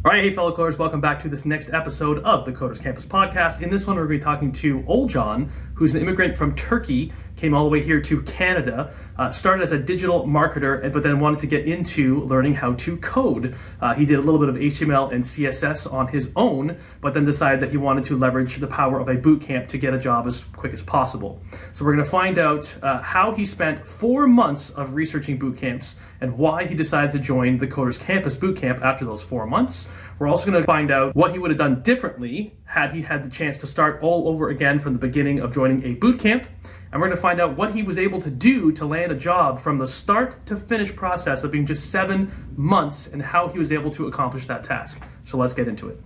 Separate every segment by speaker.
Speaker 1: All right, hey fellow coders, welcome back to this next episode of the Coders Campus podcast. In this one, we're going to be talking to Ogulcan, who's an immigrant from Turkey, came all the way here to Canada, started as a digital marketer, but then wanted to get into learning how to code. He did a little bit of HTML and CSS on his own, but then decided that he wanted to leverage the power of a boot camp to get a job as quick as possible. So we're going to find out how he spent 4 months of researching boot camps and why he decided to join the Coders Campus Bootcamp after those 4 months. We're also going to find out what he would have done differently had he had the chance to start all over again from the beginning of joining a boot camp. And we're going to find out what he was able to do to land a job from the start to finish process of being just 7 months and how he was able to accomplish that task. So let's get into it.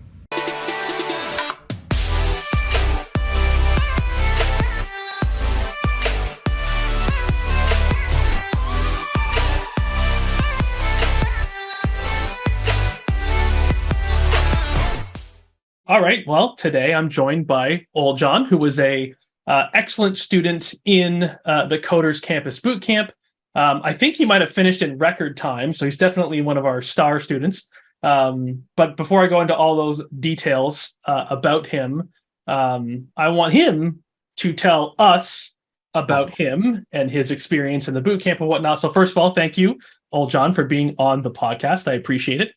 Speaker 1: All right. Well, today I'm joined by Ogulcan, who was a excellent student in the Coders Campus Bootcamp. I think he might have finished in record time, so he's definitely one of our star students. But before I go into all those details about him, I want him to tell us about him and his experience in the bootcamp and whatnot. So first of all, thank you, Ogulcan, for being on the podcast. I appreciate it.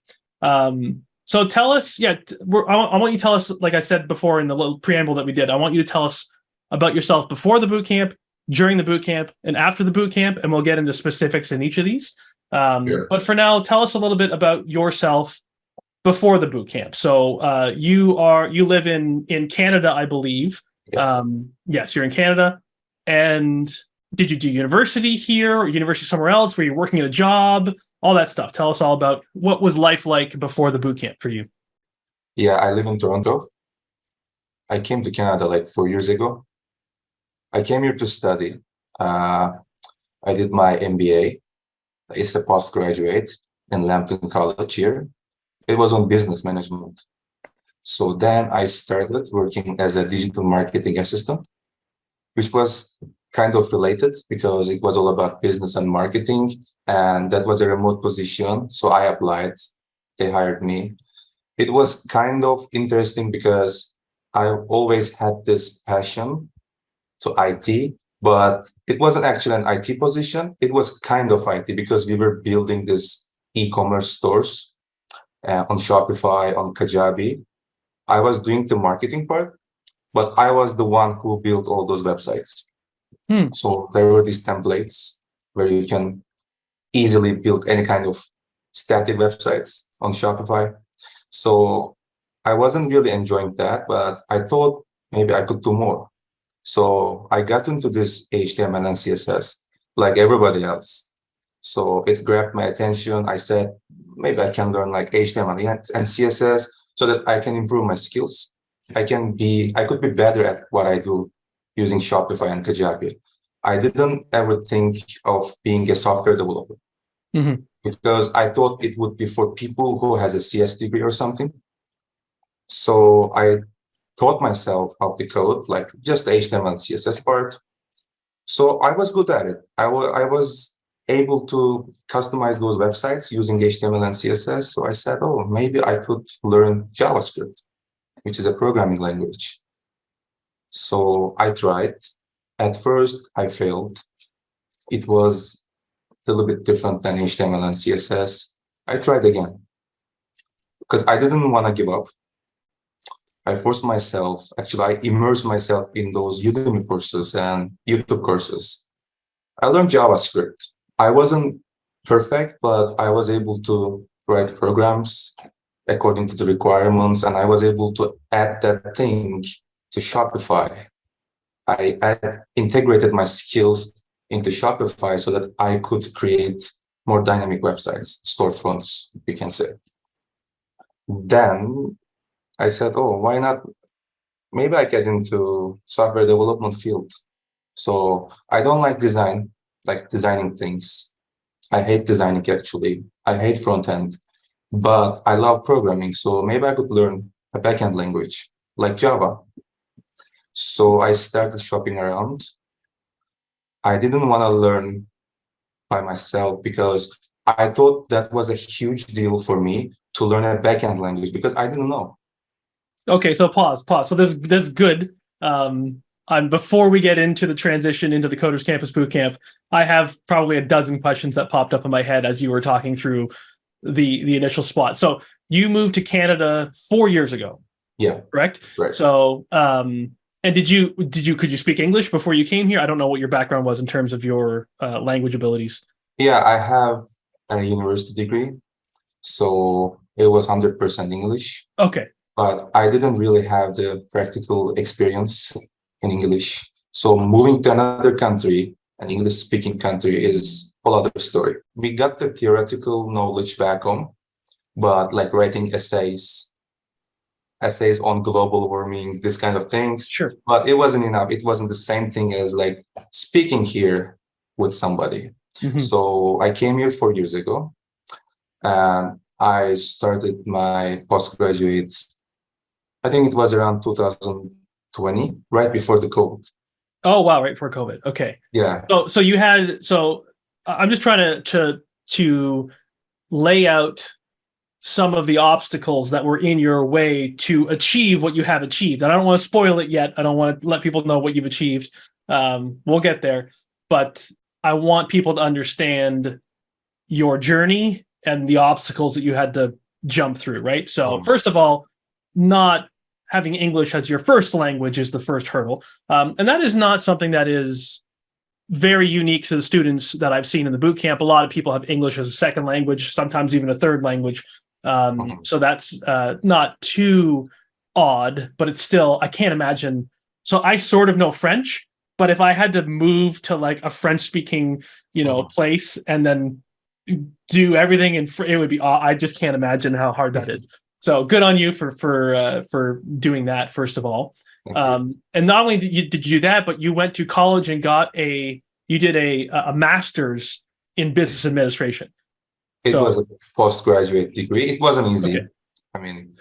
Speaker 1: So tell us, I want you to tell us, like I said before in the little preamble that we did, I want you to tell us about yourself before the boot camp, during the boot camp, and after the boot camp, and we'll get into specifics in each of these. Sure. But for now, tell us a little bit about yourself before the boot camp. So you live in Canada, I believe. Yes. Yes, you're in Canada. And did you do university here or university somewhere else? Were you working at a job? All that stuff. Tell us all about what was life like before the boot camp for you.
Speaker 2: Yeah, I live in Toronto. I came to Canada like 4 years ago. I came here to study. I did my MBA. It's a postgraduate in Lambton College here. It was on business management. So then I started working as a digital marketing assistant, which was kind of related because it was all about business and marketing, and that was a remote position. So I applied, they hired me. It was kind of interesting because I always had this passion to IT, but it wasn't actually an IT position. It was kind of IT because we were building this e-commerce stores on Shopify, on Kajabi. I was doing the marketing part, but I was the one who built all those websites. So there were these templates where you can easily build any kind of static websites on Shopify. So I wasn't really enjoying that, but I thought maybe I could do more. So I got into this HTML and CSS like everybody else. So it grabbed my attention. I said, maybe I can learn like HTML and CSS so that I can improve my skills. I could be better at what I do using Shopify and Kajabi. I didn't ever think of being a software developer because I thought it would be for people who has a CS degree or something. So I taught myself how to code, like just the HTML and CSS part. So I was good at it. I was able to customize those websites using HTML and CSS. So I said, oh, maybe I could learn JavaScript, which is a programming language. So I tried. At first, I failed. It was a little bit different than HTML and CSS. I tried again because I didn't want to give up. I forced myself, actually, I immersed myself in those Udemy courses and YouTube courses. I learned JavaScript. I wasn't perfect, but I was able to write programs according to the requirements, and I was able to add that thing to Shopify. I integrated my skills into Shopify so that I could create more dynamic websites, storefronts, we can say. Then I said, oh, why not? Maybe I get into software development field. So I don't like designing things. I hate designing actually. I hate front end, but I love programming. So maybe I could learn a backend language like Java. So I started shopping around. I didn't want to learn by myself because I thought that was a huge deal for me to learn a backend language because I didn't know.
Speaker 1: Okay, so pause. So this is good. Before we get into the transition into the Coders Campus Bootcamp, I have probably a dozen questions that popped up in my head as you were talking through the initial spot. So you moved to Canada 4 years ago.
Speaker 2: Yeah,
Speaker 1: correct?
Speaker 2: right.
Speaker 1: So and could you speak English before you came here? I don't know what your background was in terms of your language abilities.
Speaker 2: Yeah, I have a university degree, so it was 100% English.
Speaker 1: Okay.
Speaker 2: But I didn't really have the practical experience in English. So moving to another country, an English-speaking country, is a whole other story. We got the theoretical knowledge back home, but like writing essays on global warming, this kind of things.
Speaker 1: Sure.
Speaker 2: But it wasn't enough. It wasn't the same thing as like speaking here with somebody.
Speaker 1: Mm-hmm.
Speaker 2: So I came here 4 years ago, and I started my postgraduate. I think it was around 2020, right before the COVID.
Speaker 1: Oh wow, right before COVID. Okay.
Speaker 2: Yeah.
Speaker 1: So I'm just trying to lay out some of the obstacles that were in your way to achieve what you have achieved. And I don't want to spoil it yet. I don't want to let people know what you've achieved. We'll get there, but I want people to understand your journey and the obstacles that you had to jump through, right? So first of all, not having English as your first language is the first hurdle. And that is not something that is very unique to the students that I've seen in the boot camp. A lot of people have English as a second language, sometimes even a third language. So that's not too odd, but it's still, I can't imagine. So I sort of know French, but if I had to move to like a French speaking, place and then do everything it would be, I just can't imagine how hard that is. So good on you for doing that, first of all. And not only did you do that, but you went to college and you did a master's in business administration.
Speaker 2: It was a postgraduate degree. It wasn't easy. Okay. I mean,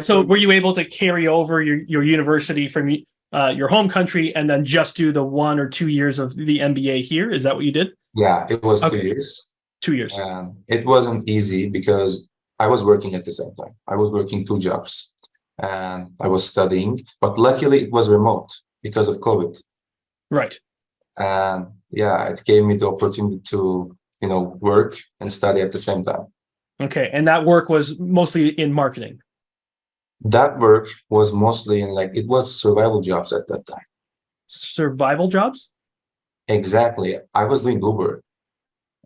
Speaker 1: so were you able to carry over your university from your home country and then just do the 1 or 2 years of the MBA here? Is that what you did?
Speaker 2: Yeah, it was 2 years.
Speaker 1: 2 years.
Speaker 2: It wasn't easy because I was working at the same time. I was working 2 jobs and I was studying, but luckily it was remote because of COVID.
Speaker 1: Right.
Speaker 2: And yeah, it gave me the opportunity to, work and study at the same time.
Speaker 1: Okay. And that work was mostly in marketing.
Speaker 2: That work was mostly it was survival jobs at that time.
Speaker 1: Survival jobs?
Speaker 2: Exactly. I was doing Uber.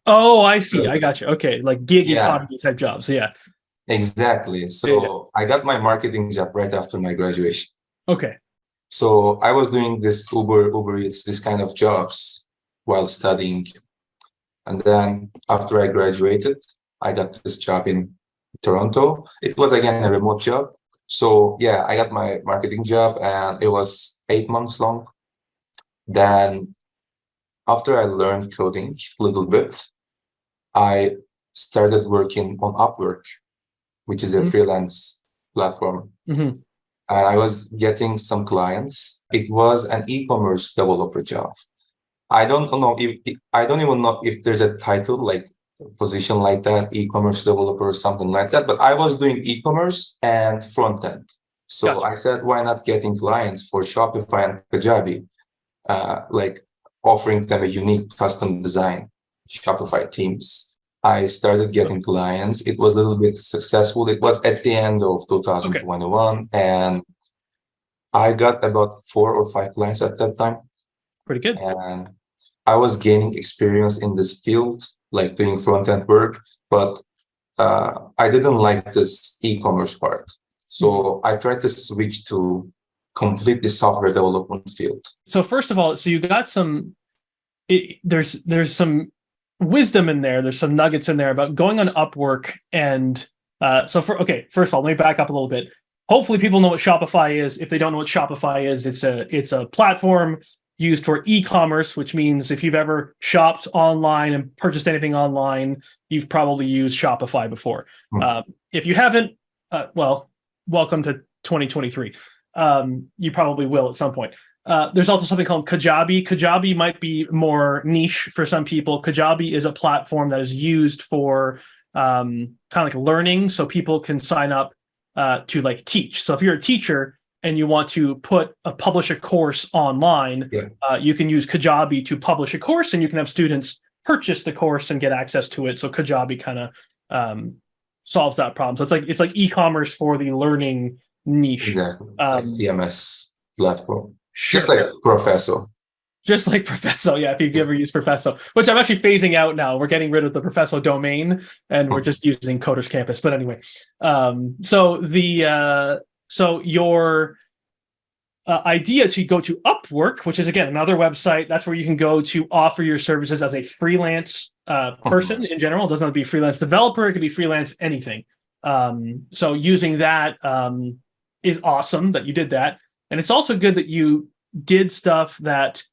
Speaker 1: Oh, I see. I got you. Okay. Like gig economy type jobs. Yeah.
Speaker 2: Exactly. So I got my marketing job right after my graduation.
Speaker 1: Okay.
Speaker 2: So I was doing this Uber Eats, this kind of jobs while studying. And then after I graduated, I got this job in Toronto. It was again a remote job. So yeah, I got my marketing job and it was 8 months long. Then after I learned coding a little bit, I started working on Upwork, which is a freelance platform. And I was getting some clients. It was an e-commerce developer job. I don't even know if there's a title like position like that, e-commerce developer or something like that. But I was doing e-commerce and front end. So I said, why not getting clients for Shopify and Kajabi, offering them a unique custom design, Shopify themes. I started getting clients. It was a little bit successful. It was at the end of 2021, and I got about 4 or 5 clients at that time.
Speaker 1: Pretty good.
Speaker 2: And I was gaining experience in this field, like doing front-end work, but I didn't like this e-commerce part. So I tried to switch to complete the software development field.
Speaker 1: So first of all, you got there's some wisdom in there. There's some nuggets in there about going on Upwork. And first of all, let me back up a little bit. Hopefully people know what Shopify is. If they don't know what Shopify is, it's a platform used for e-commerce, which means if you've ever shopped online and purchased anything online, you've probably used Shopify before. If you haven't, welcome to 2023. You probably will at some point. There's also something called Kajabi. Kajabi might be more niche for some people. Kajabi is a platform that is used for kind of like learning, so people can sign up to like teach. So if you're a teacher and you want to publish a course online,
Speaker 2: Yeah.
Speaker 1: you can use Kajabi to publish a course, and you can have students purchase the course and get access to it. So Kajabi kind of solves that problem. So it's like e-commerce for the learning niche.
Speaker 2: Exactly. It's like TMS platform.
Speaker 1: Sure.
Speaker 2: Just like Professor.
Speaker 1: Just like Professo, yeah. If you've ever used Professo, which I'm actually phasing out now. We're getting rid of the Professo domain, and we're just using Coders Campus. But anyway, so your idea to go to Upwork, which is again another website, that's where you can go to offer your services as a freelance person in general. It doesn't have to be freelance developer; it could be freelance anything. So using that is awesome that you did that, and it's also good that you did stuff that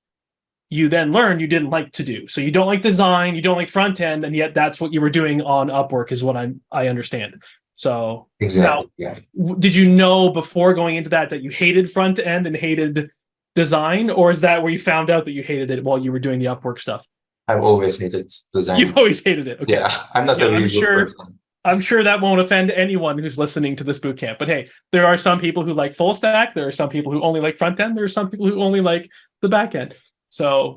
Speaker 1: you then learned you didn't like to do. So you don't like design, you don't like front end, and yet that's what you were doing on Upwork, is what I understand. So
Speaker 2: exactly.
Speaker 1: Now, did you know before going into that you hated front end and hated design, or is that where you found out that you hated it while you were doing the Upwork stuff?
Speaker 2: I've always hated design.
Speaker 1: You've always hated it. Okay.
Speaker 2: Yeah, I'm not a visual person.
Speaker 1: I'm sure that won't offend anyone who's listening to this bootcamp. But hey, there are some people who like full stack. There are some people who only like front end. There are some people who only like the back end. So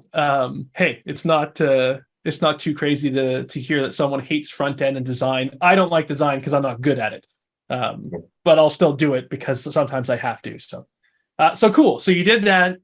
Speaker 1: hey, it's not too crazy to hear that someone hates front end and design. I don't like design because I'm not good at it, but I'll still do it because sometimes I have to. So cool. So you did that.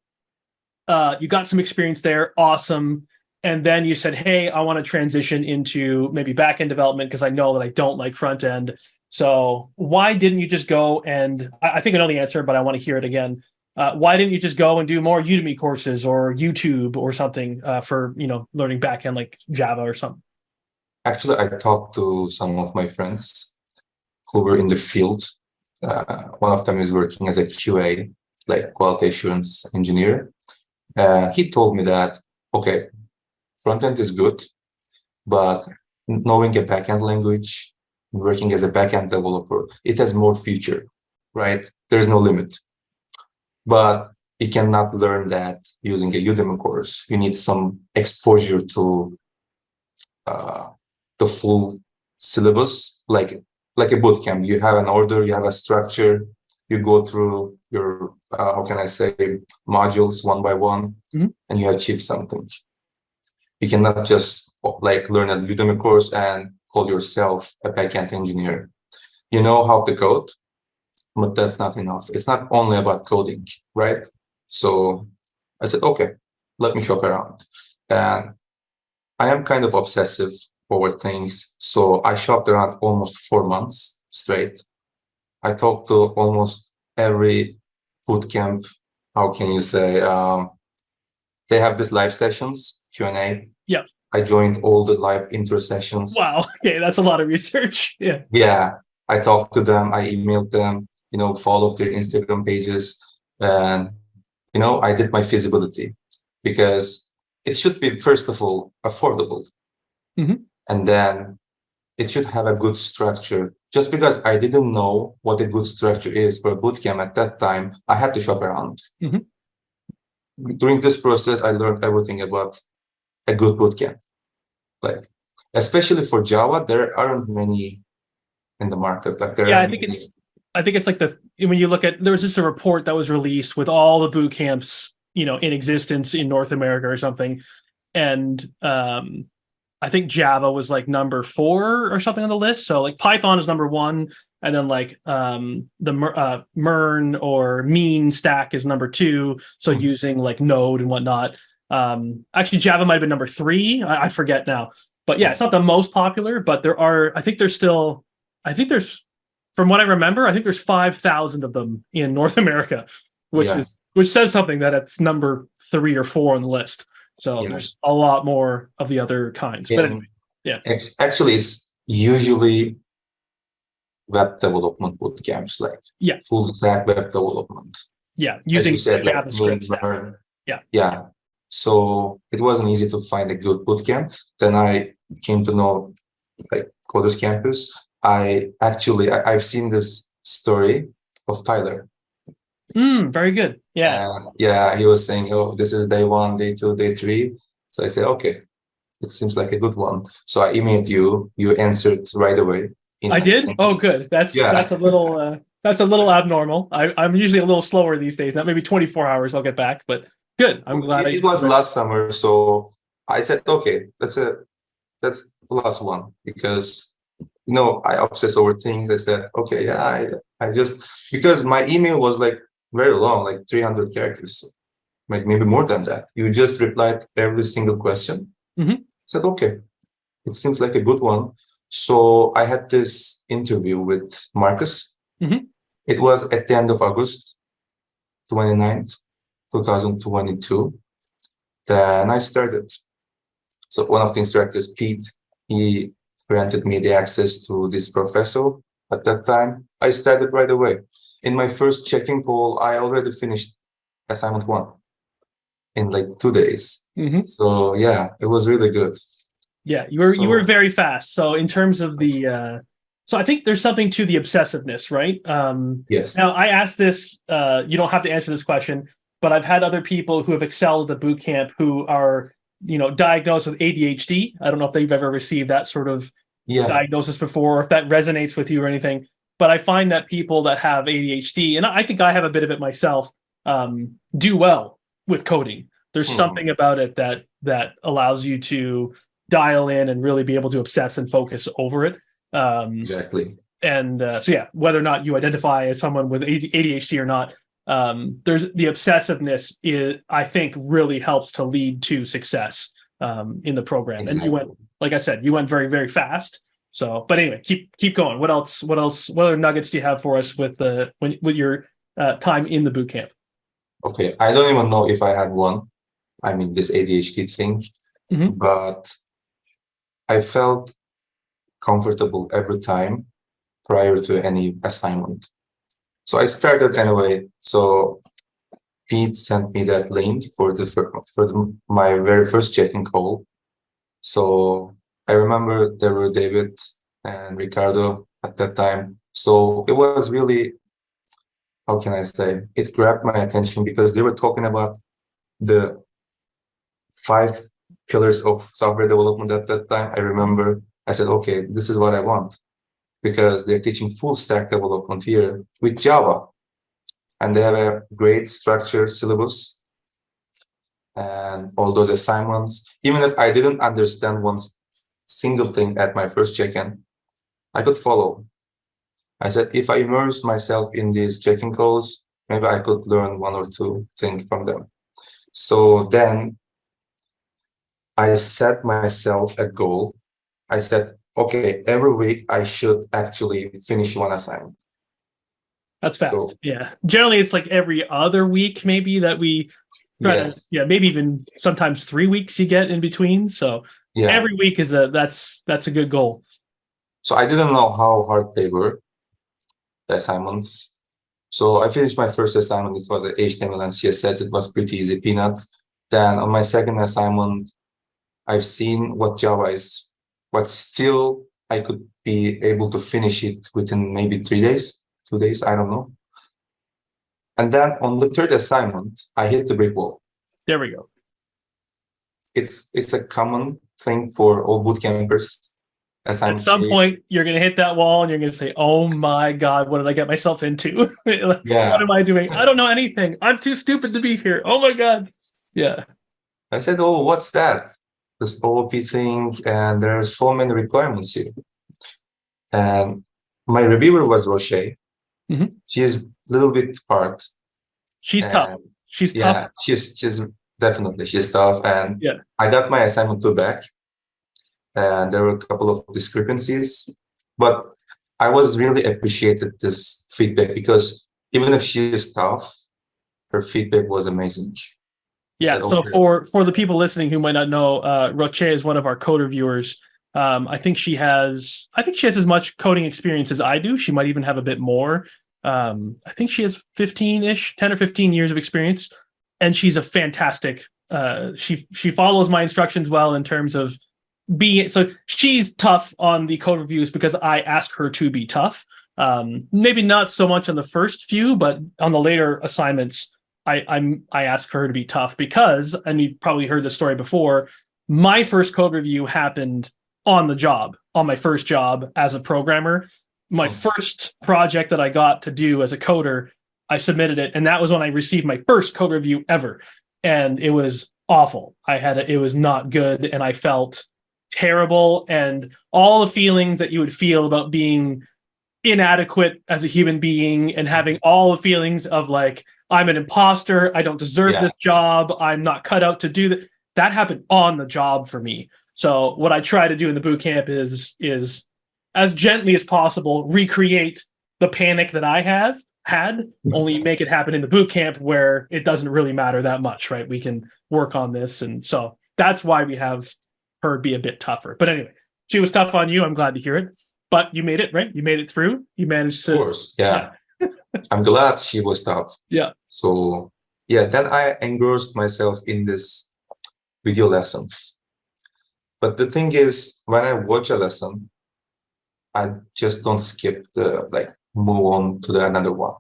Speaker 1: You got some experience there. Awesome. And then you said, hey, I want to transition into maybe back end development because I know that I don't like front end. So why didn't you just go and I think I know the answer, but I want to hear it again. Why didn't you just go and do more Udemy courses or YouTube or something for learning backend like Java or something?
Speaker 2: Actually, I talked to some of my friends who were in the field. One of them is working as a QA, like quality assurance engineer. He told me that, okay, front end is good, but knowing a backend language, working as a backend developer, it has more future, right? There's no limit. But you cannot learn that using a Udemy course. You need some exposure to the full syllabus, like a bootcamp. You have an order, you have a structure, you go through your, how can I say, modules one by one, and you achieve something. You cannot just like learn a Udemy course and call yourself a backend engineer. You know how to code, but that's not enough. It's not only about coding, right? So I said, okay, let me shop around. And I am kind of obsessive over things. So I shopped around almost 4 months straight. I talked to almost every bootcamp. How can you say? They have these live sessions, Q&A.
Speaker 1: Yeah.
Speaker 2: I joined all the live intro sessions.
Speaker 1: Wow. Okay, that's a lot of research. Yeah.
Speaker 2: Yeah. I talked to them. I emailed them. Followed their Instagram pages, and I did my feasibility because it should be, first of all, affordable, and then it should have a good structure. Just because I didn't know what a good structure is for a bootcamp at that time, I had to shop around. During this process, I learned everything about a good bootcamp. Like, especially for Java, there aren't many in the market. Like
Speaker 1: I think it's like when you look at, there was just a report that was released with all the boot camps, in existence in North America or something. And I think Java was like number 4 or something on the list. So like Python is number 1. And then like the MERN or mean stack is number 2. So using like Node and whatnot. Actually, Java might have been number 3. I forget now. But yeah, it's not the most popular, but from what I remember, I think there's 5,000 of them in North America, which says something that it's number 3 or 4 on the list. So there's a lot more of the other kinds. But anyway,
Speaker 2: actually, it's usually web development bootcamps, like full stack web development.
Speaker 1: Yeah, using JavaScript.
Speaker 2: Yeah. So it wasn't easy to find a good bootcamp. Then I came to know like Coders Campus. I've seen this story of Tyler.
Speaker 1: Very good. Yeah.
Speaker 2: He was saying, oh, this is day 1, day 2, day 3. So I said, okay, It seems like a good one. So I emailed you. You answered right away. In
Speaker 1: I
Speaker 2: like
Speaker 1: did?
Speaker 2: 10
Speaker 1: Oh,
Speaker 2: minutes.
Speaker 1: good. That's
Speaker 2: Yeah.
Speaker 1: that's a little abnormal. I'm usually a little slower these days. Not maybe 24 hours I'll get back, but good. I'm glad
Speaker 2: It was last summer, so I said, okay, that's the last one, because I obsess over things. I said, okay, yeah, I just, because my email was like very long, like 300 characters, like maybe more than that. You just replied every single question.
Speaker 1: Mhm.
Speaker 2: Said, okay, it seems like a good one. So I had this interview with Marcus.
Speaker 1: Mhm.
Speaker 2: It was at the end of August 29th, 2022. Then I started. So one of the instructors, Pete, he granted me the access to this professor. At that time, I started right away. In my first checking call, I already finished assignment 1 in like 2 days.
Speaker 1: Mhm.
Speaker 2: So yeah, it was really good.
Speaker 1: Yeah, you were
Speaker 2: So
Speaker 1: very fast. So in terms of the so I think there's something to the obsessiveness, right? Now
Speaker 2: yes,
Speaker 1: I asked this, you don't have to answer this question, but I've had other people who have excelled at the boot camp who are, diagnosed with ADHD. I don't know if they've ever received that sort of
Speaker 2: yeah,
Speaker 1: diagnosis before, or if that resonates with you or anything. But I find that people that have ADHD, and I think I have a bit of it myself, do well with coding. There's something about it that allows you to dial in and really be able to obsess and focus over it.
Speaker 2: exactly,
Speaker 1: And so, yeah, whether or not you identify as someone with ADHD or not, there's the obsessiveness. I think, really helps to lead to success in the program. And you went,
Speaker 2: exactly.
Speaker 1: like I said, you went very, very fast. So, but anyway, keep going. What else? What else? What other nuggets do you have for us with your time in the boot camp?
Speaker 2: Okay, I don't even know if I had one. I mean, this ADHD thing,
Speaker 1: Mm-hmm.
Speaker 2: but I felt comfortable every time prior to any assignment. So I started anyway. So Pete sent me that link for my very first checking call. So I remember there were David and Ricardo at that time. So it was really, how can I say, it grabbed my attention because they were talking about the 5 pillars of software development at that time. I remember I said, okay, this is what I want, because they're teaching full stack development here with Java, and they have a great structured syllabus and all those assignments. Even if I didn't understand one single thing at my first check-in, I could follow. I said, if I immerse myself in these checking calls, maybe I could learn one or two things from them. So then I set myself a goal. I said, okay, every week I should actually finish one assignment.
Speaker 1: That's fast.
Speaker 2: So
Speaker 1: Yeah. Generally, it's like every other week, maybe that we try to,
Speaker 2: yes,
Speaker 1: yeah, maybe even sometimes 3 weeks you get in between. So
Speaker 2: yeah.
Speaker 1: every week is that's a good goal.
Speaker 2: So I didn't know how hard they were, the assignments. So I finished my first assignment. It was a HTML and CSS. It was pretty easy, peanut. Then on my second assignment, I've seen what Java is, but still I could be able to finish it within maybe 3 days, 2 days, I don't know. And then on the third assignment, I hit the brick wall.
Speaker 1: There we go.
Speaker 2: It's a common thing for all boot campers.
Speaker 1: At
Speaker 2: Assignment
Speaker 1: some
Speaker 2: 3,
Speaker 1: point, you're going to hit that wall and you're going to say, oh my God, what did I get myself into? What
Speaker 2: yeah.
Speaker 1: am I doing? I don't know anything. I'm too stupid to be here. Oh my God. Yeah.
Speaker 2: I said, oh, what's that? This OOP thing, and there are so many requirements here. And my reviewer was Roche.
Speaker 1: Mhm.
Speaker 2: She's a little bit hard,
Speaker 1: She's tough.
Speaker 2: and
Speaker 1: She's tough.
Speaker 2: yeah, she's definitely she's tough. And
Speaker 1: Yeah.
Speaker 2: I got my assignment 2 back, and there were a couple of discrepancies, but I was really appreciated this feedback, because even if she is tough, her feedback was amazing. I
Speaker 1: Yeah.
Speaker 2: said,
Speaker 1: So
Speaker 2: okay,
Speaker 1: for the people listening who might not know, Roche is one of our coder viewers. I think she has as much coding experience as I do. She might even have a bit more. I think she has 15-ish, 10 or 15 years of experience, and she's a fantastic. She follows my instructions well in terms of so she's tough on the code reviews because I ask her to be tough. Maybe not so much on the first few, but on the later assignments, I ask her to be tough because, and you've probably heard the story before, my first code review happened on the job, on my first job as a programmer. My first project that I got to do as a coder, I submitted it, and that was when I received my first code review ever. And it was awful. It was not good, and I felt terrible, and all the feelings that you would feel about being inadequate as a human being and having all the feelings of like, I'm an imposter, I don't deserve this job, I'm not cut out to do that. That happened on the job for me. So what I try to do in the boot camp is as gently as possible recreate the panic that I had, only make it happen in the boot camp where it doesn't really matter that much, right? We can work on this. And so that's why we have her be a bit tougher. But anyway, she was tough on you. I'm glad to hear it. But you made it, right? You made it through. You managed to.
Speaker 2: Of course, yeah. I'm glad she was tough.
Speaker 1: Yeah.
Speaker 2: So, yeah, then I engrossed myself in this video lessons. But the thing is, when I watch a lesson, I just don't skip move on to the another one.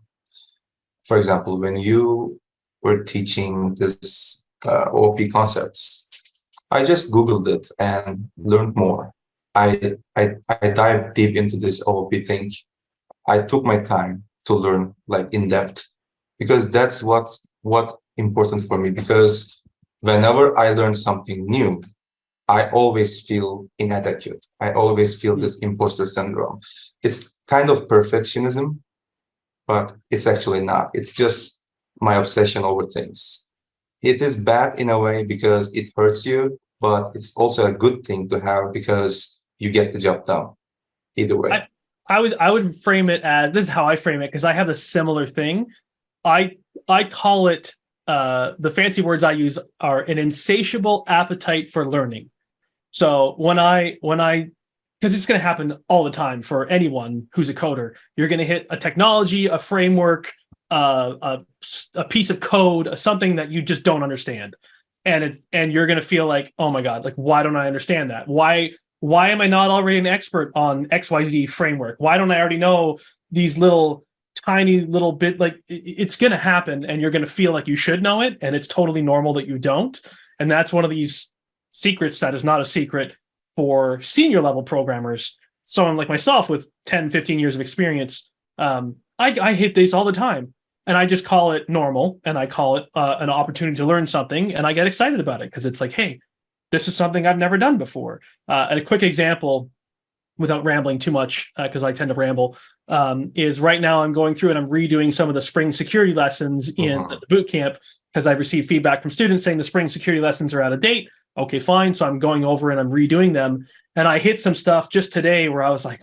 Speaker 2: For example, when you were teaching this OOP concepts, I just Googled it and learned more. I dived deep into this OOP thing. I took my time to learn in depth, because that's what's important for me. Because whenever I learn something new, I always feel inadequate. I always feel this imposter syndrome. It's kind of perfectionism, but it's actually not. It's just my obsession over things. It is bad in a way because it hurts you, but it's also a good thing to have because you get the job done either way.
Speaker 1: I would frame it as, this is how I frame it, because I have a similar thing. I call it, the fancy words I use are an insatiable appetite for learning. So when because it's going to happen all the time for anyone who's a coder, you're going to hit a technology, a framework, a piece of code, something that you just don't understand. And you're going to feel like, oh my God, why don't I understand that? Why am I not already an expert on XYZ framework? Why don't I already know these tiny little bit? It's going to happen, and you're going to feel like you should know it. And it's totally normal that you don't. And that's one of these secrets that is not a secret for senior level programmers. Someone like myself with 10, 15 years of experience, I hit these all the time. And I just call it normal, and I call it an opportunity to learn something. And I get excited about it because it's like, hey, this is something I've never done before. And a quick example, without rambling too much, because I tend to ramble, is right now I'm going through and I'm redoing some of the spring security lessons in the boot camp, because I received feedback from students saying the spring security lessons are out of date. Okay, fine. So I'm going over and I'm redoing them. And I hit some stuff just today where I was like,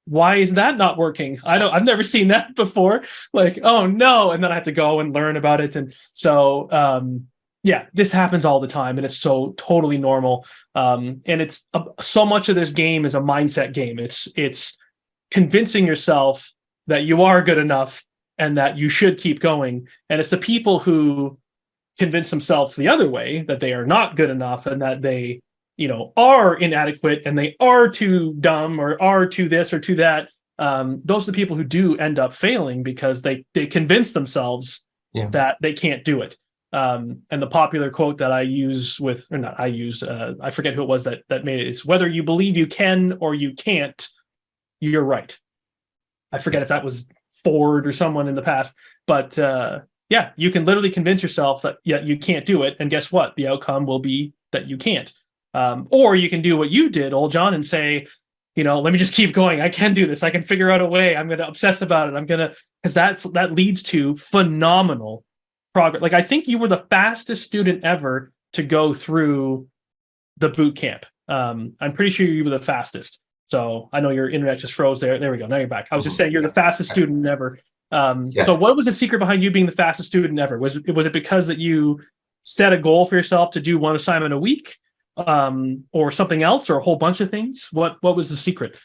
Speaker 1: why is that not working? I've never seen that before. Oh no. And then I have to go and learn about it. And so, yeah, this happens all the time, and it's so totally normal. And it's so much of this game is a mindset game. It's convincing yourself that you are good enough and that you should keep going. And it's the people who convince themselves the other way, that they are not good enough and that they, are inadequate and they are too dumb or are too this or too that. Those are the people who do end up failing because they convince themselves that they can't do it. And the popular quote that I use I forget who it was that made it. It's whether you believe you can or you can't, you're right. I forget if that was Ford or someone in the past, but yeah, you can literally convince yourself that you can't do it. And guess what? The outcome will be that you can't. Or you can do what you did, Ogulcan, and say, let me just keep going. I can do this. I can figure out a way. I'm going to obsess about it. Because that leads to phenomenal progress. I think you were the fastest student ever to go through the boot camp. I'm pretty sure you were the fastest. So I know your internet just froze there. There we go. Now you're back. I was just saying you're the fastest student ever. So what was the secret behind you being the fastest student ever? Was it because that you set a goal for yourself to do one assignment a week, or something else, or a whole bunch of things? What was the secret?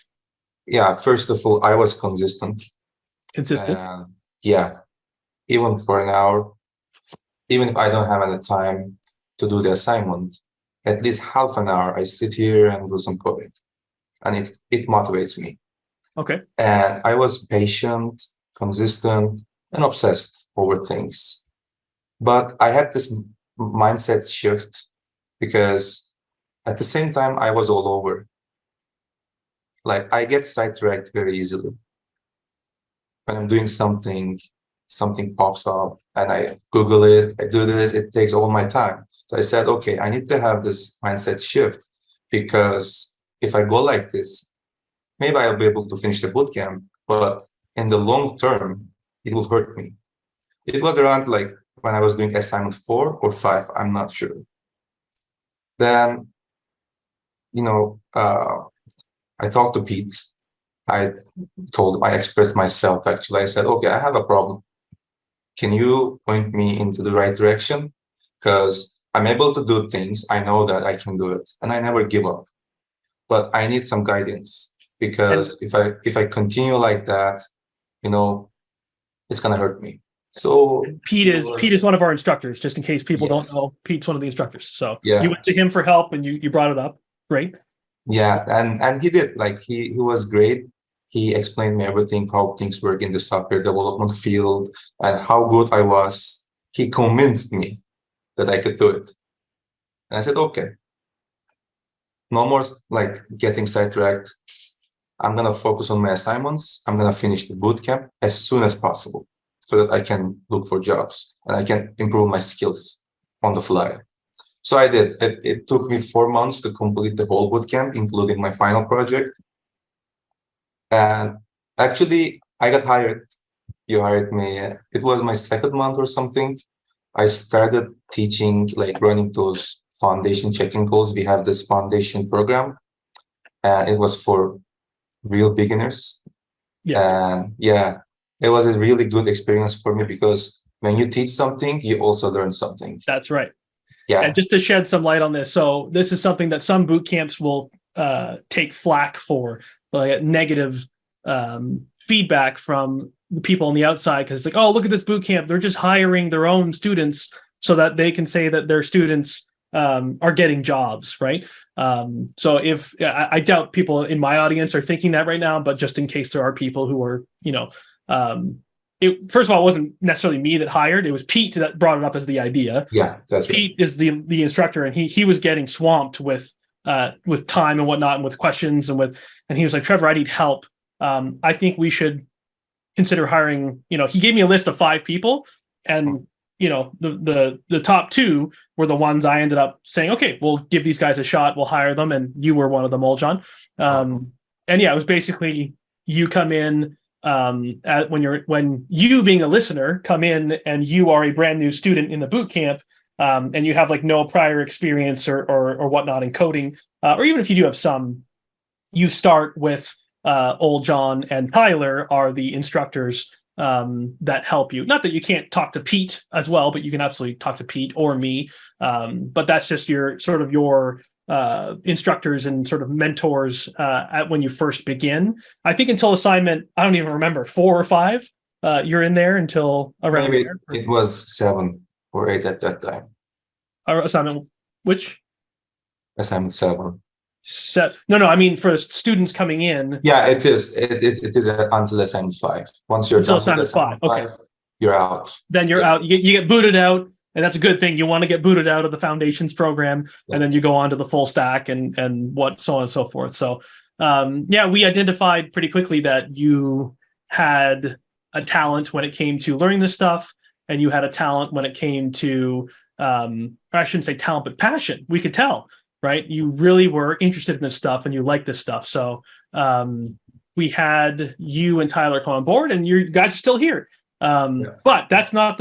Speaker 2: Yeah, first of all, I was consistent.
Speaker 1: Consistent?
Speaker 2: Yeah, even for an hour, even if I don't have any time to do the assignment, at least half an hour, I sit here and do some coding, and it motivates me.
Speaker 1: Okay.
Speaker 2: And I was patient, consistent, and obsessed over things. But I had this mindset shift because at the same time, I was all over. Like I get sidetracked very easily. When I'm doing something, something pops up and I Google it, I do this, it takes all my time. So I said, okay, I need to have this mindset shift, because if I go like this, maybe I'll be able to finish the bootcamp, but in the long term, it will hurt me. It was around like when I was doing assignment 4 or 5, I'm not sure. Then, I talked to Pete. I I expressed myself actually. I said, okay, I have a problem. Can you point me into the right direction? Because I'm able to do things. I know that I can do it, and I never give up. But I need some guidance,
Speaker 1: And
Speaker 2: because if I continue like that, it's gonna hurt me. So
Speaker 1: Pete is one of our instructors, just in case people don't
Speaker 2: yes,
Speaker 1: know. Pete's one of the instructors. So you
Speaker 2: yeah,
Speaker 1: went to him for help and you brought it up. Great.
Speaker 2: yeah, and he did, like he was great. He explained me everything, how things work in the software development field and how good I was. He convinced me that I could do it. And I said, okay, no more like getting sidetracked. I'm gonna focus on my assignments. I'm gonna finish the bootcamp as soon as possible so that I can look for jobs and I can improve my skills on the fly. So I did. It took me 4 months to complete the whole bootcamp, including my final project. And actually, I got hired. You hired me. It was my second month or something. I started teaching, like running those foundation checking calls. We have this foundation program, and it was for real beginners.
Speaker 1: Yeah,
Speaker 2: And yeah, it was a really good experience for me, because when you teach something, you also learn something.
Speaker 1: that's right.
Speaker 2: Yeah,
Speaker 1: And just to shed some light on this, so this is something that some boot camps will take flack for, like negative feedback from the people on the outside, because it's like, oh, look at this boot camp. They're just hiring their own students so that they can say that their students are getting jobs, right? So if I doubt people in my audience are thinking that right now, but just in case there are people who are, first of all, it wasn't necessarily me that hired. It was Pete that brought it up as the idea.
Speaker 2: yeah, that's right.
Speaker 1: Pete is the instructor, and he was getting swamped with time and whatnot, and with questions, and he was like, Trevor, I need help. I think we should consider hiring. He gave me a list of 5 people, and the top 2 were the ones I ended up saying, okay, we'll give these guys a shot, we'll hire them, and you were one of them, Ogulcan. And yeah, it was basically you come in. When you being a listener come in and you are a brand new student in the boot camp, and you have like no prior experience or whatnot in coding, or even if you do have some, you start with Ogulcan and Tyler are the instructors that help you. Not that you can't talk to Pete as well, but you can absolutely talk to Pete or me. But that's just your instructors and sort of mentors when you first begin. I think until assignment, I don't even remember, 4 or 5. You're in there until around
Speaker 2: Maybe
Speaker 1: there.
Speaker 2: it was 7 or 8 at that time.
Speaker 1: Assignment which?
Speaker 2: Assignment 7.
Speaker 1: No, I mean for students coming in.
Speaker 2: Yeah, it is. It is until assignment 5. Once you're
Speaker 1: Until
Speaker 2: done with
Speaker 1: assignment 5, okay.
Speaker 2: you're out.
Speaker 1: Then you're out. You get booted out, and that's a good thing. You want to get booted out of the foundations program, and then you go on to the full stack and what so on and so forth. So we identified pretty quickly that you had a talent when it came to learning this stuff, and you had a talent when it came to or I shouldn't say talent, but passion. We could tell, right? You really were interested in this stuff and you like this stuff. So we had you and Tyler come on board, and you guys are still here. But that's not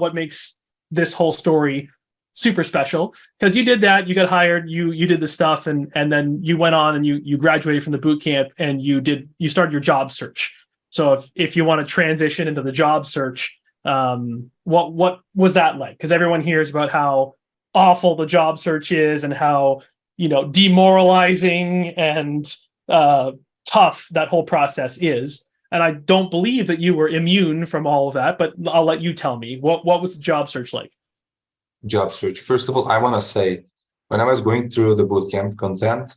Speaker 1: what makes this whole story super special, because you did that, you got hired, you did the stuff, and then you went on and you graduated from the boot camp, and you started your job search. So if you want to transition into the job search, what was that like? Because everyone hears about how awful the job search is and how demoralizing and tough that whole process is. And I don't believe that you were immune from all of that, but I'll let you tell me. What was the job search like?
Speaker 2: Job search. First of all, I want to say, when I was going through the bootcamp content,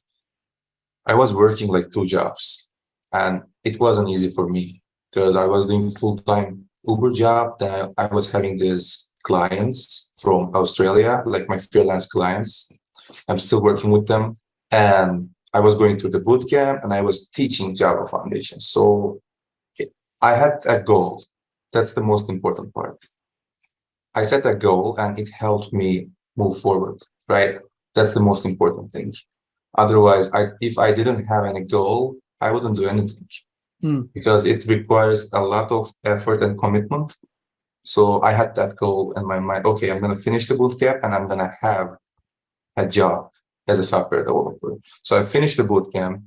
Speaker 2: I was working like 2 jobs, and it wasn't easy for me because I was doing full-time Uber job. Then I was having these clients from Australia, like my freelance clients. I'm still working with them. And I was going through the boot camp and I was teaching Java Foundation. So I had a goal. That's the most important part. I set a goal and it helped me move forward, right? That's the most important thing. Otherwise, if I didn't have any goal, I wouldn't do anything because it requires a lot of effort and commitment. So I had that goal in my mind. Okay, I'm going to finish the bootcamp and I'm going to have a job as a software developer. So I finished the bootcamp.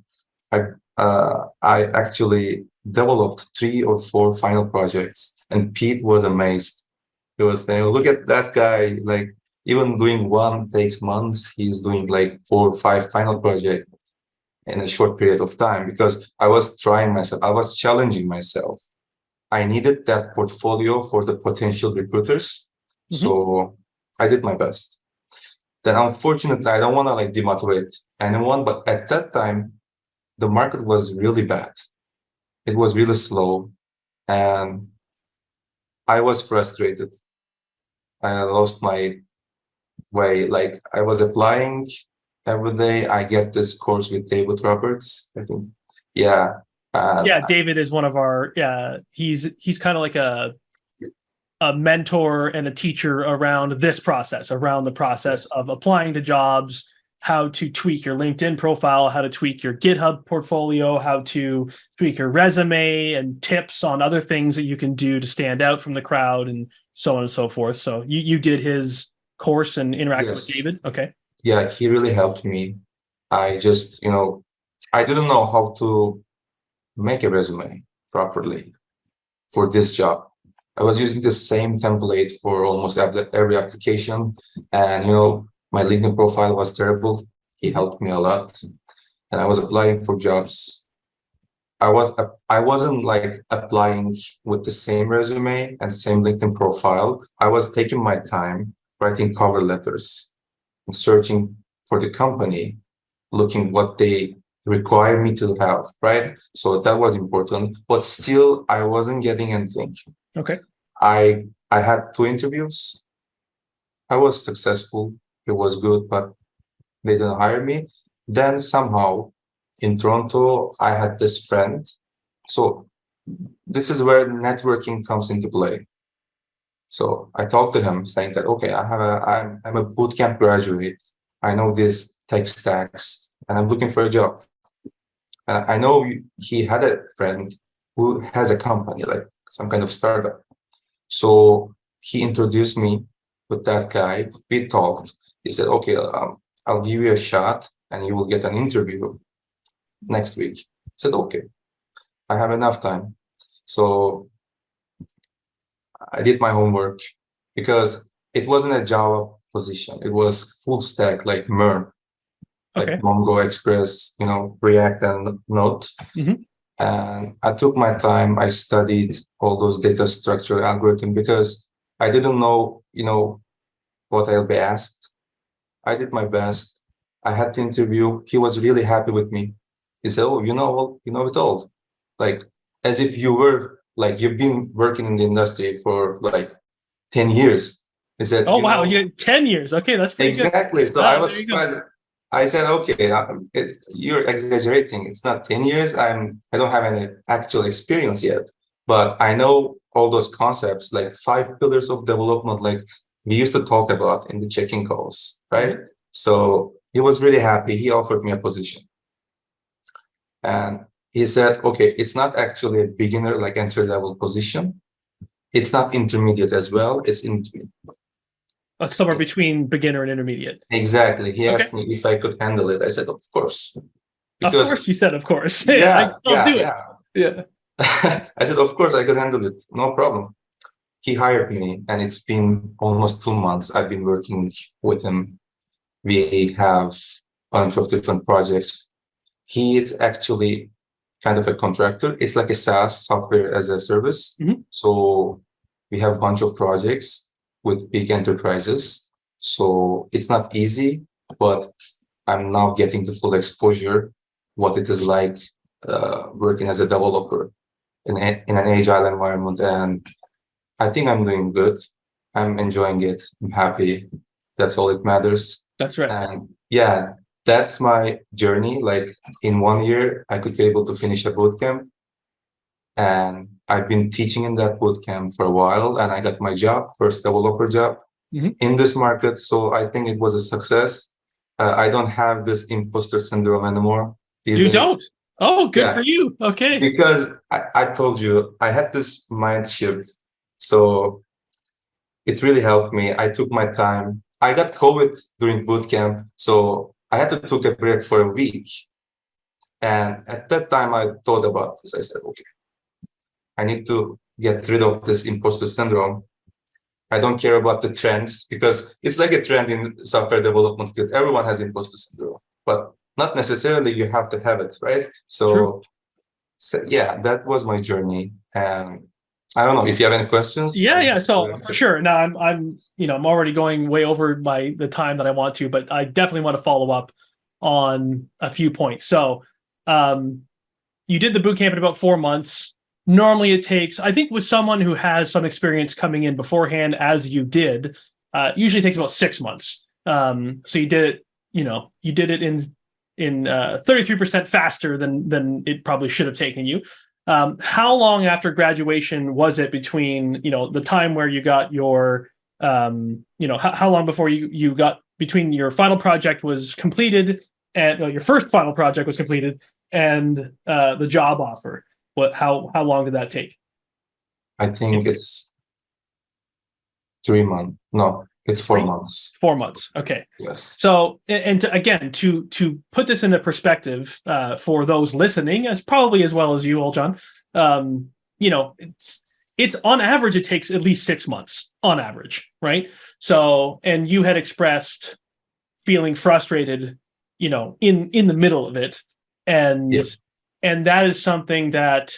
Speaker 2: I actually developed 3 or 4 final projects, and Pete was amazed. He was saying, "Look at that guy! Like even doing one takes months. He's doing like 4 or 5 final projects in a short period of time." Because I was trying myself. I was challenging myself. I needed that portfolio for the potential recruiters. So I did my best. Then unfortunately, I don't want to like demotivate anyone, but at that time, the market was really bad. It was really slow and I was frustrated. I lost my way. Like I was applying every day. I get this course with David Roberts, I think. Yeah.
Speaker 1: Yeah, David is one of our, he's kind of like a mentor and a teacher around this process, around the process of applying to jobs, how to tweak your LinkedIn profile, how to tweak your GitHub portfolio, how to tweak your resume, and tips on other things that you can do to stand out from the crowd, and so on and so forth. So you did his course and interacted with David? Okay.
Speaker 2: Yeah, he really helped me. I just, I didn't know how to make a resume properly for this job. I was using the same template for almost every application, and my LinkedIn profile was terrible. He helped me a lot, and I was applying for jobs. I wasn't like applying with the same resume and same LinkedIn profile. I was taking my time writing cover letters and searching for the company, looking what they require me to have, right? So that was important, but still I wasn't getting anything.
Speaker 1: Okay.
Speaker 2: I had 2 interviews. I was successful. It was good, but they didn't hire me. Then somehow in Toronto, I had this friend. So this is where networking comes into play. So I talked to him saying that, okay, I'm a bootcamp graduate. I know these tech stacks and I'm looking for a job. I know he had a friend who has a company, like some kind of startup. So he introduced me with that guy. We talked. He said, okay, I'll give you a shot and you will get an interview next week. I said, okay, I have enough time. So I did my homework because it wasn't a Java position. It was full stack, like MERN, like Mongo, Express, React and Node. And I took my time. I studied all those data structure algorithm because I didn't know, what I'll be asked. I did my best. I had the interview. He was really happy with me. He said, "Oh, you know it all." Like as if you've been working in the industry for like 10 years. He said,
Speaker 1: "Oh wow, you had 10 years. Okay, that's pretty
Speaker 2: exactly."
Speaker 1: Good.
Speaker 2: So I was surprised. I said, okay, you're exaggerating. It's not 10 years. I don't have any actual experience yet, but I know all those concepts, like 5 pillars of development, like we used to talk about in the check-in calls, right? So he was really happy. He offered me a position. And he said, okay, it's not actually a beginner, like entry-level position. It's not intermediate as well. It's in between.
Speaker 1: Somewhere between beginner and intermediate.
Speaker 2: Exactly. He asked me if I could handle it. I said, of course.
Speaker 1: Because, of course, you said, of course.
Speaker 2: Yeah,
Speaker 1: I'll do it.
Speaker 2: I said, of course, I could handle it. No problem. He hired me, and it's been almost 2 months. I've been working with him. We have a bunch of different projects. He is actually kind of a contractor. It's like a SaaS, software as a service. So we have a bunch of projects with big enterprises. So it's not easy, but I'm now getting the full exposure, what it is like working as a developer in an agile environment. And I think I'm doing good. I'm enjoying it. I'm happy. That's all it matters.
Speaker 1: That's right.
Speaker 2: And Yeah, that's my journey. Like in 1 year, I could be able to finish a bootcamp. And I've been teaching in that bootcamp for a while, and I got my job, first developer job in this market. So I think it was a success. I don't have this imposter syndrome anymore these
Speaker 1: You
Speaker 2: days.
Speaker 1: don't? Oh, good for
Speaker 2: Yeah,
Speaker 1: you. Okay.
Speaker 2: because I told you I had this mind shift. So it really helped me. I took my time. I got COVID during boot camp, so I had to take a break for a week. And at that time, I thought about this. I said, okay, I need to get rid of this imposter syndrome. I don't care about the trends because it's like a trend in software development field. Everyone has imposter syndrome, but not necessarily you have to have it, right?
Speaker 1: True.
Speaker 2: So yeah, that was my journey. And I don't know if you have any questions.
Speaker 1: Yeah. So for sure. Now I'm already going way over the time that I want to, but I definitely want to follow up on a few points. So, you did the boot camp in about 4 months. Normally, it takes, I think, with someone who has some experience coming in beforehand, as you did, usually takes about 6 months. So you did it, you did it in 33% faster than it probably should have taken you. How long after graduation was it between the time where you got your how long before you got between your final project was completed and your first final project was completed and the job offer? How long did that take?
Speaker 2: I think it's 3 months. No, it's 4 months.
Speaker 1: 4 months. Okay.
Speaker 2: Yes.
Speaker 1: So, and again, to put this into perspective for those listening, as probably as well as you, Oljan, it's on average it takes at least 6 months on average, right? So, and you had expressed feeling frustrated, in the middle of it, and
Speaker 2: Yes.
Speaker 1: and that is something that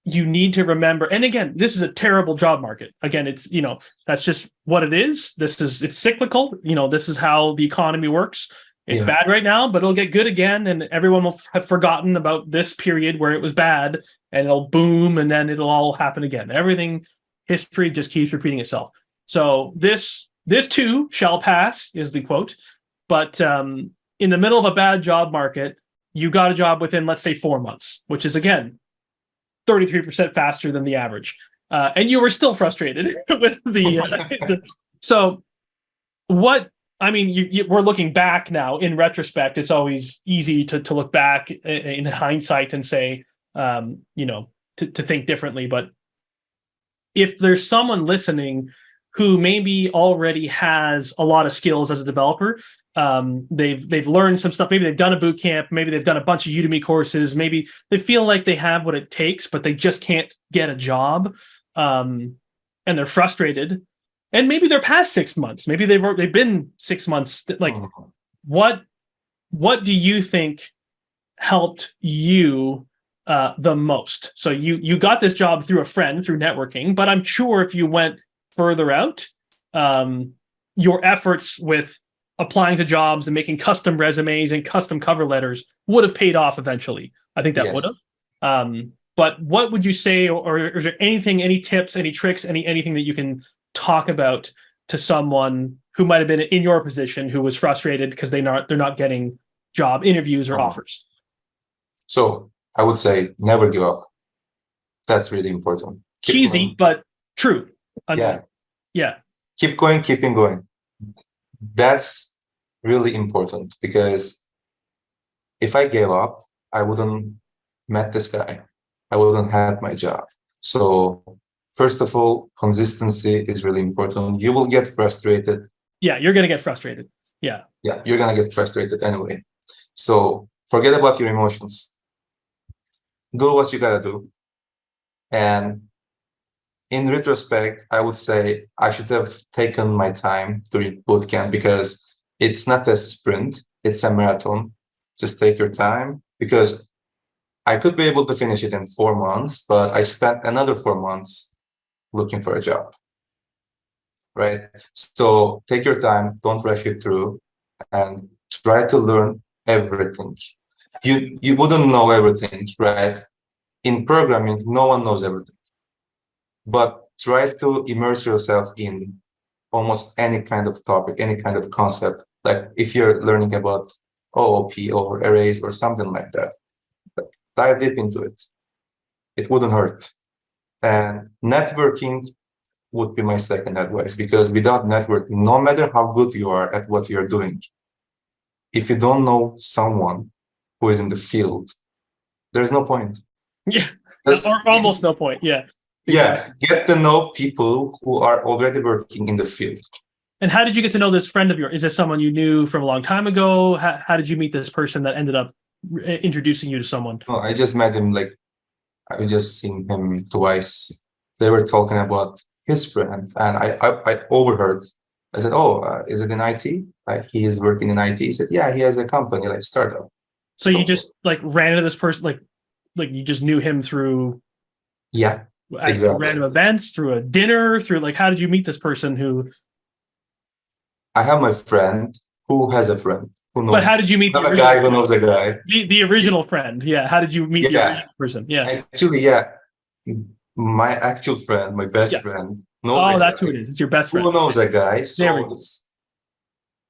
Speaker 1: you need to remember. And again, this is a terrible job market. Again, it's that's just what it is. It's cyclical. This is how the economy works. It's bad right now, but it'll get good again, and everyone will have forgotten about this period where it was bad, and it'll boom, and then it'll all happen again. History just keeps repeating itself. So this too shall pass is the quote. But in the middle of a bad job market, you got a job within, let's say, 4 months, which is again 33% faster than the average. And you were still frustrated with so what, I mean, we're looking back now in retrospect. It's always easy to look back in hindsight and say, to think differently. But if there's someone listening who maybe already has a lot of skills as a developer, they've learned some stuff. Maybe they've done a boot camp. Maybe they've done a bunch of Udemy courses. Maybe they feel like they have what it takes, but they just can't get a job, and they're frustrated. And maybe they're past 6 months. Maybe they've been 6 months. Like, what do you think helped you the most? So you got this job through a friend, through networking, but I'm sure if you went further out, your efforts with applying to jobs and making custom resumes and custom cover letters would have paid off eventually. I think that would have. But what would you say, or is there anything, any tips, any tricks, anything that you can talk about to someone who might have been in your position who was frustrated because they're not getting job interviews or offers?
Speaker 2: So I would say never give up. That's really important.
Speaker 1: Cheesy, but true.
Speaker 2: Yeah. Keep going, keeping going. That's really important because if I gave up, I wouldn't met this guy. I wouldn't have my job. So first of all, consistency is really important. You will get frustrated.
Speaker 1: Yeah, you're going to get frustrated. Yeah,
Speaker 2: you're going to get frustrated anyway. So forget about your emotions. Do what you got to do. And in retrospect, I would say I should have taken my time during bootcamp because it's not a sprint, it's a marathon. Just take your time, because I could be able to finish it in 4 months, but I spent another 4 months looking for a job, right? So take your time, don't rush it through, and try to learn everything. You wouldn't know everything, right? In programming, no one knows everything. But try to immerse yourself in almost any kind of topic, any kind of concept, Like if you're learning about OOP or arrays or something like that, dive deep into it. It wouldn't hurt. And networking would be my second advice, because without networking, no matter how good you are at what you're doing, if you don't know someone who is in the field, there's no point.
Speaker 1: Yeah,
Speaker 2: Just,
Speaker 1: or almost no point. Yeah, exactly.
Speaker 2: yeah, get to know people who are already working in the field.
Speaker 1: And how did you get to know this friend of yours? Is this someone you knew from a long time ago? How did you meet this person that ended up introducing you to someone?
Speaker 2: No, I just met him, like, I just seen him twice. They were talking about his friend, and I overheard. I said, "Oh, is it in IT? Like he is working in IT?" He said, "Yeah, he has a company, like startup."
Speaker 1: So you just like ran into this person, like you just knew him through
Speaker 2: Yeah, exactly.
Speaker 1: random events, through a dinner, through like how did you meet this person who?
Speaker 2: I have my friend who has a friend who knows.
Speaker 1: But how did you meet
Speaker 2: the guy who knows a guy?
Speaker 1: The original friend? Yeah, how did you meet the original person? Yeah,
Speaker 2: actually, yeah, my actual friend, my best friend, knows.
Speaker 1: Oh, that's who it is. It's your best friend.
Speaker 2: Who knows a guy?
Speaker 1: So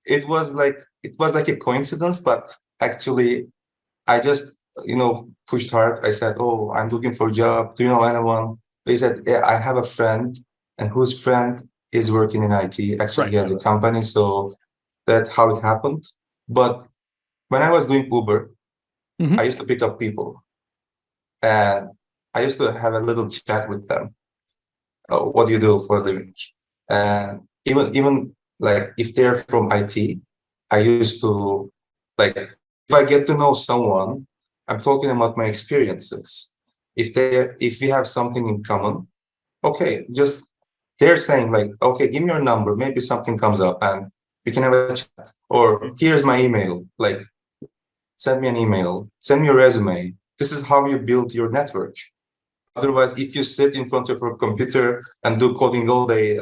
Speaker 2: it was like a coincidence, but actually, I just pushed hard. I said, "Oh, I'm looking for a job. Do you know anyone?" He said, "Yeah, I have a friend, and whose friend is working in IT. Actually, he has a company." So that's how it happened. But when I was doing Uber, I used to pick up people, and I used to have a little chat with them. "Oh, what do you do for a living?" And even like if they're from IT, I used to, like, if I get to know someone, I'm talking about my experiences. If we have something in common, okay, just they're saying like, "Okay, give me your number. Maybe something comes up and we can have a chat." Or here's my email. Like, send me an email. Send me your resume. This is how you build your network. Otherwise, if you sit in front of a computer and do coding all day,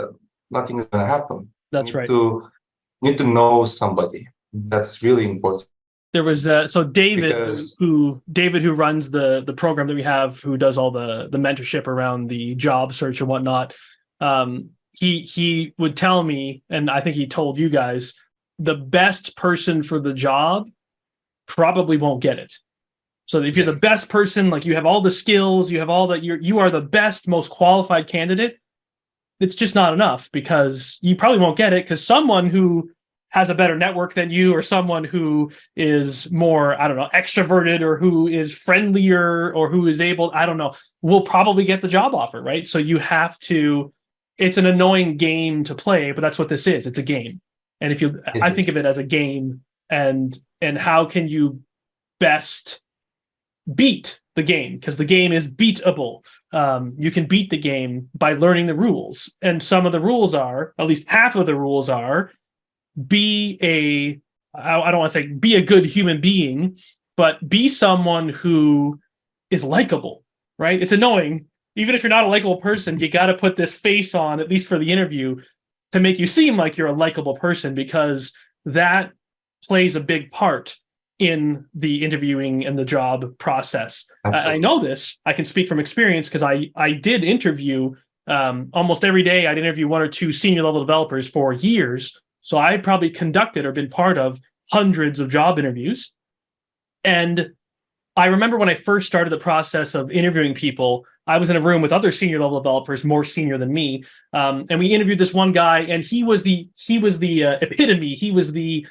Speaker 2: nothing is going to happen.
Speaker 1: That's right.
Speaker 2: You need to know somebody. That's really important.
Speaker 1: There was so David, who runs the program that we have, who does all the mentorship around the job search and whatnot. He would tell me, and I think he told you guys, the best person for the job probably won't get it. So if you're the best person, like you have all the skills, you have all that, you are the best, most qualified candidate, it's just not enough, because you probably won't get it, because someone who has a better network than you, or someone who is more, I don't know, extroverted, or who is friendlier, or who is able, I don't know, will probably get the job offer, right? So you have to, it's an annoying game to play, but that's what this is. It's a game. And I think of it as a game, and how can you best beat the game, because the game is beatable. You can beat the game by learning the rules, and some of the rules are, at least half of the rules are, I don't want to say be a good human being, but be someone who is likable, right? It's annoying. Even if you're not a likable person, you got to put this face on, at least for the interview, to make you seem like you're a likable person, because that plays a big part in the interviewing and the job process. I know this. I can speak from experience, because I did interview almost every day. I'd interview one or two senior level developers for years. So I probably conducted or been part of hundreds of job interviews. And I remember when I first started the process of interviewing people, I was in a room with other senior level developers, more senior than me. And we interviewed this one guy, and he was the epitome. He was the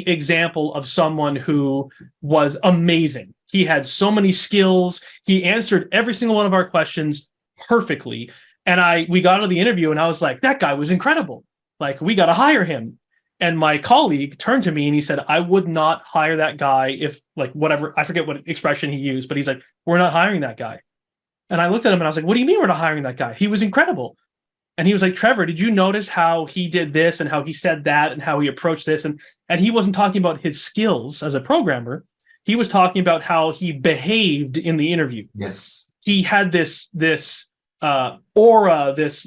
Speaker 1: example of someone who was amazing. He had so many skills. He answered every single one of our questions perfectly. And we got out of the interview, and I was like, that guy was incredible. Like, we got to hire him. And my colleague turned to me and he said, I would not hire that guy if, like, whatever, I forget what expression he used, but he's like, we're not hiring that guy. And I looked at him and I was like, what do you mean we're not hiring that guy? He was incredible. And he was like, Trevor, did you notice how he did this and how he said that and how he approached this? And he wasn't talking about his skills as a programmer. He was talking about how he behaved in the interview.
Speaker 2: Yes.
Speaker 1: He had this aura, this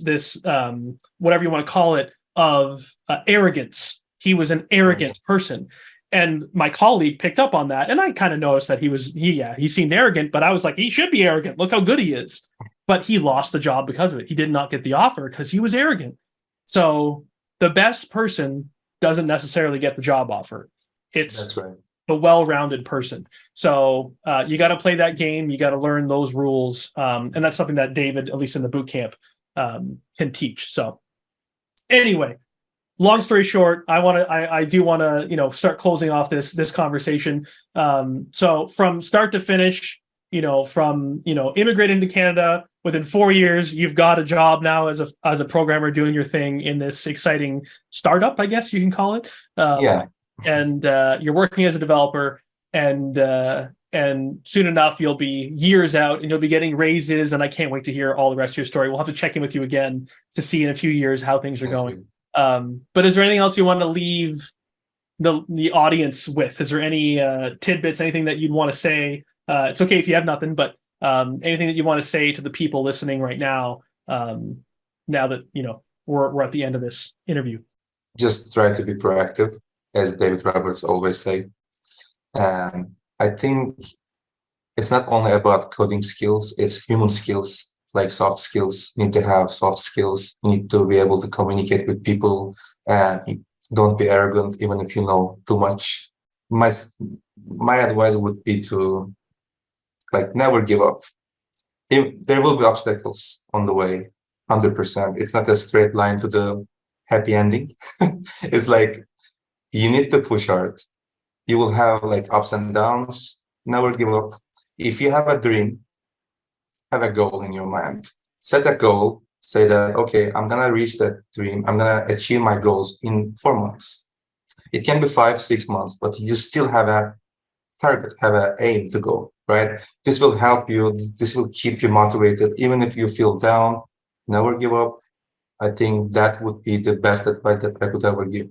Speaker 1: whatever you want to call it, of arrogance. He was an arrogant person. And my colleague picked up on that. And I kind of noticed that he seemed arrogant, but I was like, he should be arrogant. Look how good he is. But he lost the job because of it. He did not get the offer because he was arrogant. So the best person doesn't necessarily get the job offer. It's
Speaker 2: That's right.
Speaker 1: a well-rounded person. So you got to play that game. You got to learn those rules, and that's something that David, at least in the boot camp, can teach. So anyway, long story short, I do want to start closing off this conversation. So from start to finish, from immigrating to Canada, within 4 years, you've got a job now as a programmer doing your thing in this exciting startup, I guess you can call it.
Speaker 2: Yeah.
Speaker 1: And you're working as a developer, and soon enough you'll be years out and you'll be getting raises, and I can't wait to hear all the rest of your story. We'll have to check in with you again to see in a few years how things are going. But is there anything else you want to leave the audience with? Is there any tidbits, anything that you'd want to say? It's okay if you have nothing, but anything that you want to say to the people listening right now, now that we're at the end of this interview?
Speaker 2: Just try to be proactive, as David Roberts always say. I think it's not only about coding skills, it's human skills, like soft skills. You need to have soft skills. You need to be able to communicate with people, and don't be arrogant, even if you know too much. My advice would be to never give up. There will be obstacles on the way, 100%. It's not a straight line to the happy ending. It's like you need to push hard. You will have ups and downs. Never give up. If you have a dream, have a goal in your mind. Set a goal. Say that, okay, I'm going to reach that dream. I'm going to achieve my goals in 4 months. It can be 5, 6 months, but you still have a target, have an aim to go, right? This will help you. This will keep you motivated. Even if you feel down, never give up. I think that would be the best advice that I could ever give.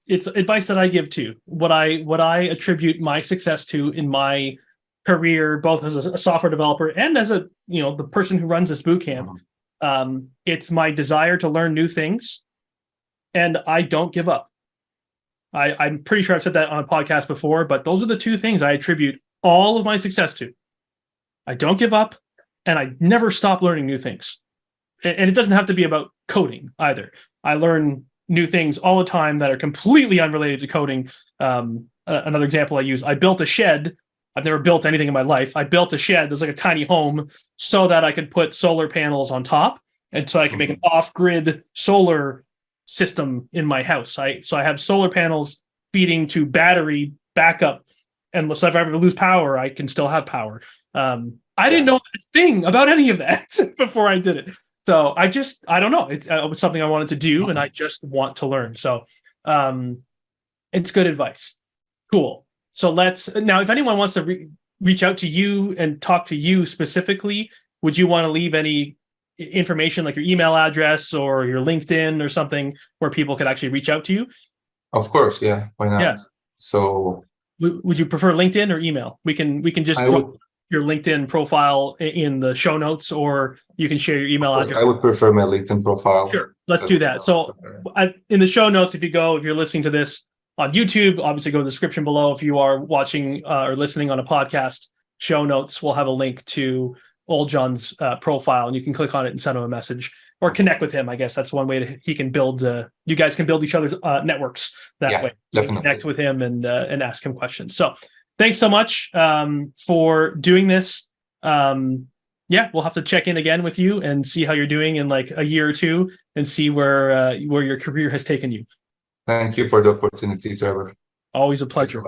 Speaker 1: It's advice that I give too. What I attribute my success to in my career, both as a software developer and as the person who runs this boot camp, it's my desire to learn new things, and I don't give up. I'm pretty sure I've said that on a podcast before, but those are the two things I attribute all of my success to. I don't give up, and I never stop learning new things. And it doesn't have to be about coding either. I learn new things all the time that are completely unrelated to coding. Another example I use, I built a shed. I've never built anything in my life. I built a shed. There's like a tiny home so that I could put solar panels on top, and so I can make an off-grid solar system in my house. So I have solar panels feeding to battery backup, and so if I ever lose power, I can still have power. I didn't know a thing about any of that before I did it. So I don't know. It was something I wanted to do, and I just want to learn. So it's good advice. Cool. So now, if anyone wants to reach out to you and talk to you specifically, would you want to leave any information, like your email address or your LinkedIn or something, where people could actually reach out to you?
Speaker 2: Of course, yeah. Why not?
Speaker 1: Yeah.
Speaker 2: So
Speaker 1: would you prefer LinkedIn or email? We can just drop your LinkedIn profile in the show notes, or you can share your email address.
Speaker 2: I would prefer my LinkedIn profile.
Speaker 1: Sure, let's do that. So in the show notes, if you're listening to this on YouTube, obviously go to the description below. If you are watching or listening on a podcast, show notes will have a link to Ogulcan's profile, and you can click on it and send him a message or connect with him. I guess that's one way he can build. You guys can build each other's networks that way.
Speaker 2: Definitely
Speaker 1: connect with him and ask him questions. So thanks so much for doing this. We'll have to check in again with you and see how you're doing in like a year or two, and see where your career has taken you.
Speaker 2: Thank you for the opportunity, Trevor.
Speaker 1: Always a pleasure.